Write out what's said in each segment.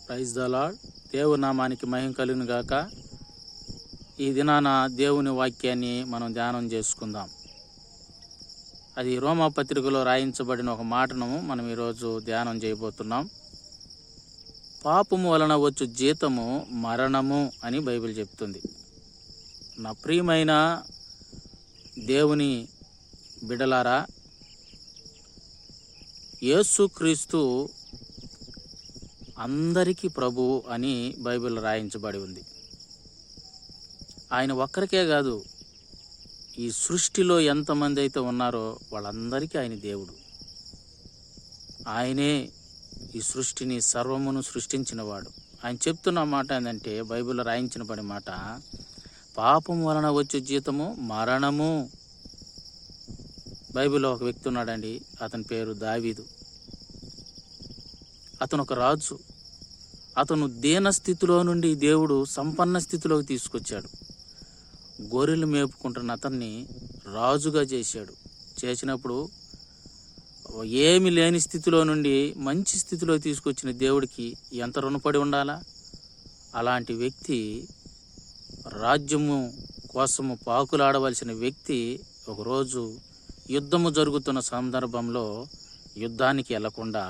Praise the lord. దేవుని నామానికి మహిమ కలుగును గాక. ఈ దినాన దేవుని వాక్యాన్ని మనం ధ్యానం చేసుకుందాం. అది రోమా పత్రికలో రాయించబడిన ఒక మాటను మనం ఈరోజు ధ్యానం చేయబోతున్నాం. పాపము వలన వచ్చు జీతము మరణము అని బైబిల్ చెప్తుంది. నా ప్రియమైన దేవుని బిడలారా, యేసుక్రీస్తు అందరికీ ప్రభు అని బైబిల్ రాయించబడి ఉంది. ఆయన ఒక్కరికే కాదు, ఈ సృష్టిలో ఎంతమంది అయితే ఉన్నారో వాళ్ళందరికీ ఆయన దేవుడు. ఆయనే ఈ సృష్టిని సర్వమును సృష్టించినవాడు. ఆయన చెప్తున్న మాట ఏంటంటే, బైబిల్లో రాయించబడిన మాట, పాపం వలన వచ్చే జీతము మరణము. బైబిల్లో ఒక వ్యక్తి ఉన్నాడండి, అతని పేరు దావీదు. అతను ఒక రాజు. అతను దీన స్థితిలో నుండి దేవుడు సంపన్న స్థితిలోకి తీసుకొచ్చాడు. గొర్రెలు మేపుకుంటున్న అతన్ని రాజుగా చేసినప్పుడు ఏమి లేని స్థితిలో నుండి మంచి స్థితిలో తీసుకొచ్చిన దేవుడికి ఎంత రుణపడి ఉండాలా? అలాంటి వ్యక్తి, రాజ్యము కోసము పాకులాడవలసిన వ్యక్తి, ఒకరోజు యుద్ధము జరుగుతున్న సందర్భంలో యుద్ధానికి వెళ్లకుండా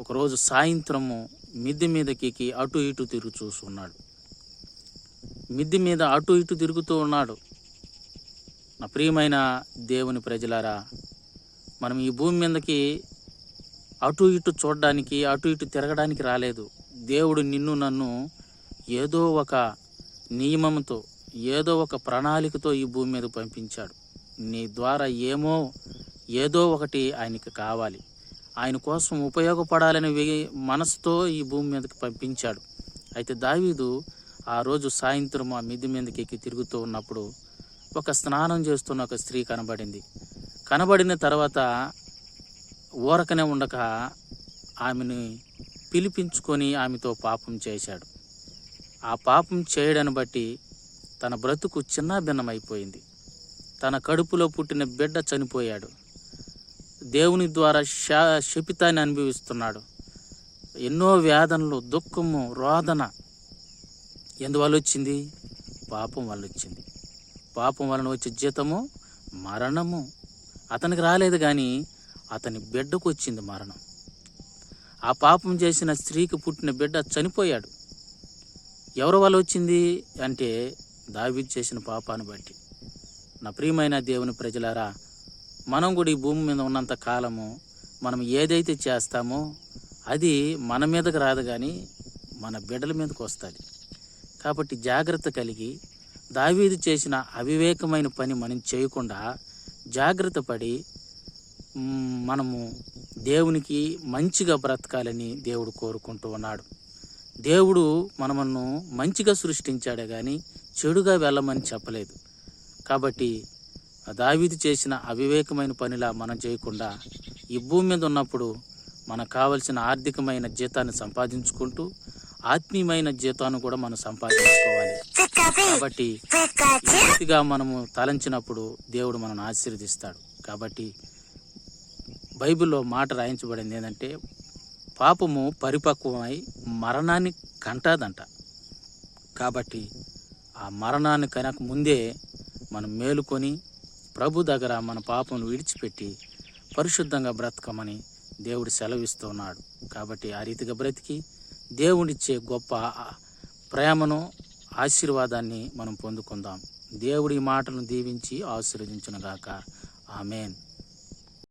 ఒకరోజు సాయంత్రము మిద్దె మీదకి అటు ఇటు తిరుగు చూస్తున్నాడు. మిద్దె మీద అటు ఇటు తిరుగుతూ ఉన్నాడు. నా ప్రియమైన దేవుని ప్రజలారా, మనం ఈ భూమి మీదకి అటు ఇటు చూడడానికి, అటు ఇటు తిరగడానికి రాలేదు. దేవుడు నిన్ను నన్ను ఏదో ఒక నియమంతో, ఏదో ఒక ప్రణాళికతో ఈ భూమి మీద పంపించాడు. నీ ద్వారా ఏదో ఒకటి ఆయనకి కావాలి. ఆయన కోసం ఉపయోగపడాలని మనసుతో ఈ భూమి మీదకి పంపించాడు. అయితే దావీదు ఆ రోజు సాయంత్రం ఆ మిద్దె మీదకి ఎక్కి తిరుగుతూ ఉన్నప్పుడు ఒక స్నానం చేస్తున్న ఒక స్త్రీ కనబడిన తర్వాత ఊరకనే ఉండక ఆమెను పిలిపించుకొని ఆమెతో పాపం చేశాడు. ఆ పాపం చేయడాన్ని బట్టి తన బ్రతుకు చిన్నాభిన్నమైపోయింది. తన కడుపులో పుట్టిన బిడ్డ చనిపోయాడు. దేవుని ద్వారా శపితాన్ని అనుభవిస్తున్నాడు. ఎన్నో వేదనలు, దుఃఖము, రోదన ఎందువల్ల వచ్చింది? పాపం వల్ల వచ్చింది. పాపం వలన వచ్చే జీతము మరణము. అతనికి రాలేదు కానీ అతని బిడ్డకు వచ్చింది మరణం. ఆ పాపం చేసిన స్త్రీకి పుట్టిన బిడ్డ చనిపోయాడు. ఎవరి వల్ల వచ్చింది అంటే దావీదు చేసిన పాపాన్ని బట్టి. నా ప్రియమైన దేవుని ప్రజలారా, మనం కూడా ఈ భూమి మీద ఉన్నంత కాలము మనం ఏదైతే చేస్తామో అది మన మీదకి రాదు కానీ మన బిడ్డల మీదకి వస్తుంది. కాబట్టి జాగ్రత్త కలిగి, దావీదు చేసిన అవివేకమైన పని మనం చేయకుండా జాగ్రత్త పడి మనము దేవునికి మంచిగా బ్రతకాలని దేవుడు కోరుకుంటూ ఉన్నాడు. దేవుడు మనను మంచిగా సృష్టించాడే కానీ చెడుగా వెళ్ళమని చెప్పలేదు. కాబట్టి దావీదు చేసిన అవివేకమైన పనిలా మనం చేయకుండా ఈ భూమి మీద ఉన్నప్పుడు మనకు కావలసిన ఆర్థికమైన జీతాన్ని సంపాదించుకుంటూ ఆత్మీయమైన జీతాన్ని కూడా మనం సంపాదించుకోవాలి. కాబట్టి ఈ రీతిగా మనము తలంచినప్పుడు దేవుడు మనల్ని ఆశీర్వదిస్తాడు. కాబట్టి బైబిల్లో మాట రాయించబడింది ఏంటంటే, పాపము పరిపక్వమై మరణాన్ని కంటాదంట. కాబట్టి ఆ మరణాన్ని కనుక ముందే మనం మేలుకొని ప్రభు దగ్గర మన పాపను విడిచిపెట్టి పరిశుద్ధంగా బ్రతకమని దేవుడు సెలవిస్తున్నాడు. కాబట్టి ఆ రీతిగా బ్రతికి దేవుడిచ్చే గొప్ప ప్రేమను, ఆశీర్వాదాన్ని మనం పొందుకుందాం. దేవుడి మాటలను దీవించి ఆశీర్వదించునుగాక. ఆమేన్.